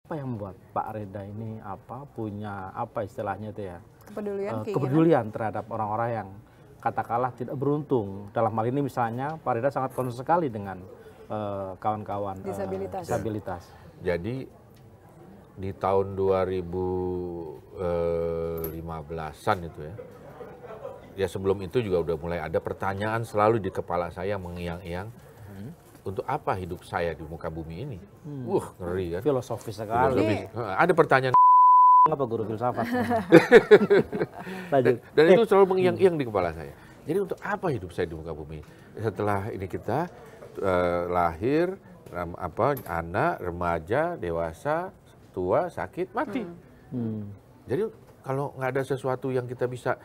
apa yang membuat Pak Reda ini punya istilahnya itu ya? Kepedulian terhadap orang-orang yang katakanlah tidak beruntung. Dalam hal ini misalnya Pak Reda sangat concern sekali dengan kawan-kawan disabilitas. Jadi di tahun 2015-an itu ya sebelum itu juga udah mulai ada pertanyaan selalu di kepala saya mengiang-iang, untuk apa hidup saya di muka bumi ini? Ngeri kan? Filosofis sekali. Ada pertanyaan apa guru filsafat? dan itu selalu mengiang-iang di kepala saya. Jadi untuk apa hidup saya di muka bumi? Setelah ini kita lahir, anak, remaja, dewasa, tua, sakit, mati. Jadi kalau nggak ada sesuatu yang kita bisa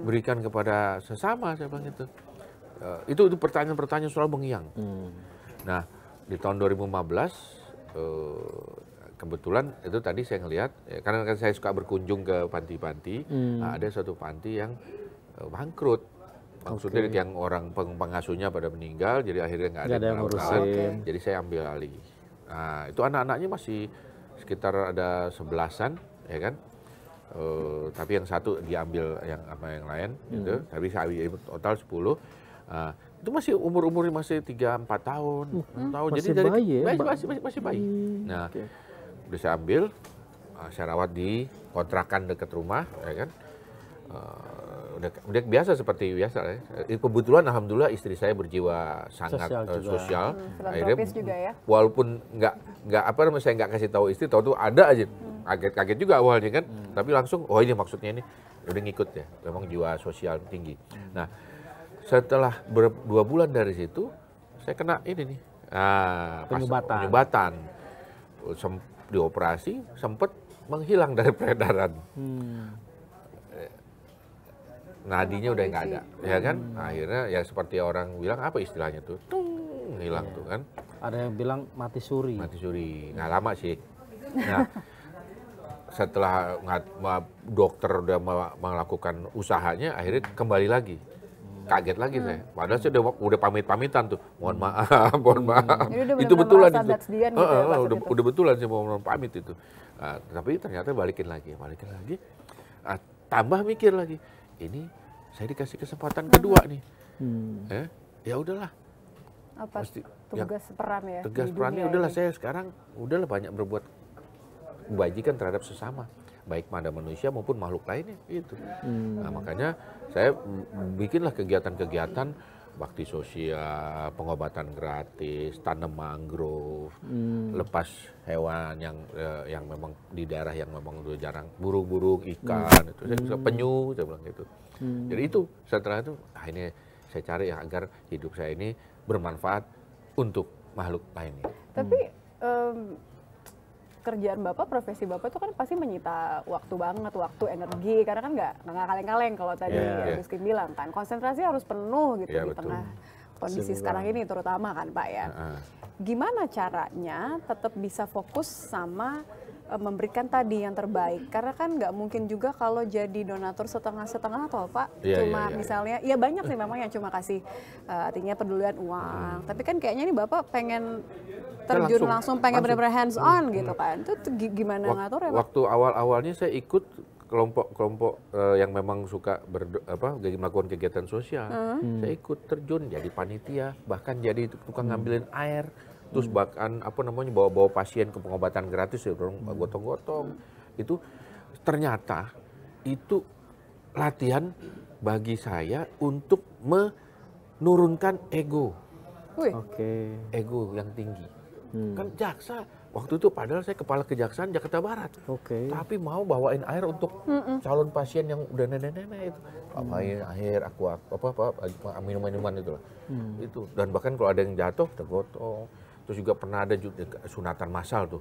berikan kepada sesama, saya bilang itu pertanyaan-pertanyaan selalu mengiang. Nah, di tahun 2015 kebetulan itu tadi saya ngelihat, karena kan saya suka berkunjung ke panti-panti, ada satu panti yang bangkrut. Maksudnya yang orang pengasuhnya pada meninggal, jadi akhirnya nggak ada yang ngurusin. Jadi saya ambil alih. Nah, itu anak-anaknya masih sekitar ada 11-an, ya kan? Tapi yang satu diambil sama yang lain, gitu. Tapi saya total 10. Itu masih umur-umurnya masih 3-4 tahun, 6 tahun. Masih jadi dari bayi ya? masih bayi. Nah, udah saya ambil, saya rawat di kontrakan dekat rumah, ya kan? Udah biasa seperti biasa ya. Kebetulan alhamdulillah istri saya berjiwa sangat sosial. Akhirnya juga ya. Walaupun nggak saya nggak kasih tahu istri, tahu tuh ada aja. Kaget juga awalnya kan. Tapi langsung ini maksudnya ini udah ngikut ya. Memang jiwa sosial tinggi. Nah, setelah 2 bulan dari situ saya kena ini nih. Penyumbatan. Dioperasi sempat menghilang dari peredaran. Nadinya udah nggak ada, ya kan? Akhirnya ya seperti orang bilang apa istilahnya tuh, hilang tuh kan? Ada yang bilang mati suri. Nggak lama sih. Nah, setelah dokter udah melakukan usahanya, akhirnya kembali lagi. Kaget lagi saya. Padahal saya udah pamit-pamitan tuh. Mohon maaf. Itu betulan itu. Udah betulan saya mau pamit itu. Tapi ternyata balikin lagi. Tambah mikir lagi. Ini saya dikasih kesempatan kedua nih. Ya udahlah. Tugas peran ya. Tugas perannya udahlah saya sekarang udahlah banyak berbuat kebajikan terhadap sesama, baik pada manusia maupun makhluk lainnya itu. Nah, makanya saya bikinlah kegiatan-kegiatan bakti sosial, pengobatan gratis, tanam mangrove, lepas hewan yang memang di daerah yang memang udah jarang, burung-burung, ikan, itu saya bisa penyu, saya bilang gitu. Jadi itu setelah itu, ini saya cari agar hidup saya ini bermanfaat untuk makhluk lainnya. Tapi kerjaan Bapak, profesi Bapak itu kan pasti menyita waktu banget, waktu, energi, karena kan nggak kaleng-kaleng kalau tadi Rizky bilang kan, konsentrasi harus penuh gitu di tengah kondisi sekarang ini terutama kan Pak ya. Gimana caranya tetap bisa fokus sama memberikan tadi yang terbaik, karena kan nggak mungkin juga kalau jadi donatur setengah-setengah toh Pak, misalnya, ya banyak sih memang yang cuma kasih artinya pedulian uang, tapi kan kayaknya ini Bapak pengen terjun langsung pengen benar-benar hands on gitu kan, itu gimana ngatur ya Pak? Waktu awal-awalnya saya ikut kelompok yang memang suka melakukan kegiatan sosial, saya ikut terjun jadi panitia, bahkan jadi tukang ngambilin air. Terus bahkan bawa pasien ke pengobatan gratis ya, gotong-gotong. Itu ternyata itu latihan bagi saya untuk menurunkan ego. Ego yang tinggi. Kan jaksa waktu itu padahal saya kepala kejaksaan Jakarta Barat. Tapi mau bawain air untuk calon pasien yang udah nenek-nenek itu. Bawain air, minuman-minuman itu lah. Itu, dan bahkan kalau ada yang jatuh, udah gotong. Terus juga pernah ada sunatan massal tuh.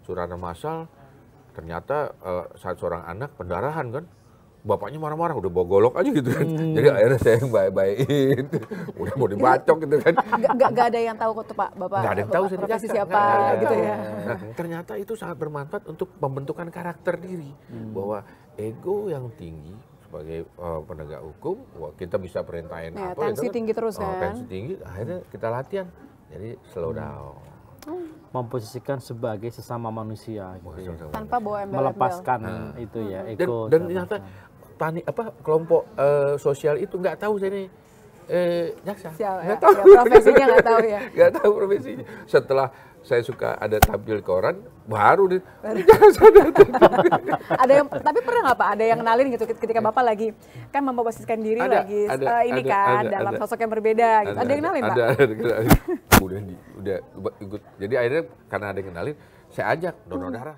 Sunatan massal ternyata saat seorang anak pendarahan kan. Bapaknya marah-marah, udah bawa golok aja gitu kan. Jadi akhirnya saya yang baik-baikin. Udah mau dibacok gitu kan. Gak ada yang tahu kok tuh Pak, Bapak gak ada yang tahu profesi siapa gitu ya. Nah, ternyata itu sangat bermanfaat untuk pembentukan karakter diri. Bahwa ego yang tinggi sebagai penegak hukum, kita bisa perintahin tensi tinggi terus kan. Tensi tinggi, akhirnya kita latihan. Jadi slow down. memposisikan sebagai sesama manusia gitu ya. Tanpa bawa embel-embel. Melepaskan itu ya ego. Dan ternyata kelompok sosial itu nggak tahu saya ini jaksa. Nggak tahu. Ya, profesinya nggak tahu ya. Nggak tahu profesinya. Setelah saya suka ada tampil di koran, baru di jaksa. Ada yang, tapi pernah nggak Pak, ada yang kenalin gitu ketika Bapak lagi kan memposisikan diri dalam sosok yang berbeda gitu. Ada yang kenalin Pak? Ada. Kemudian udah ikut. Jadi akhirnya karena ada yang kenalin, saya ajak donor darah.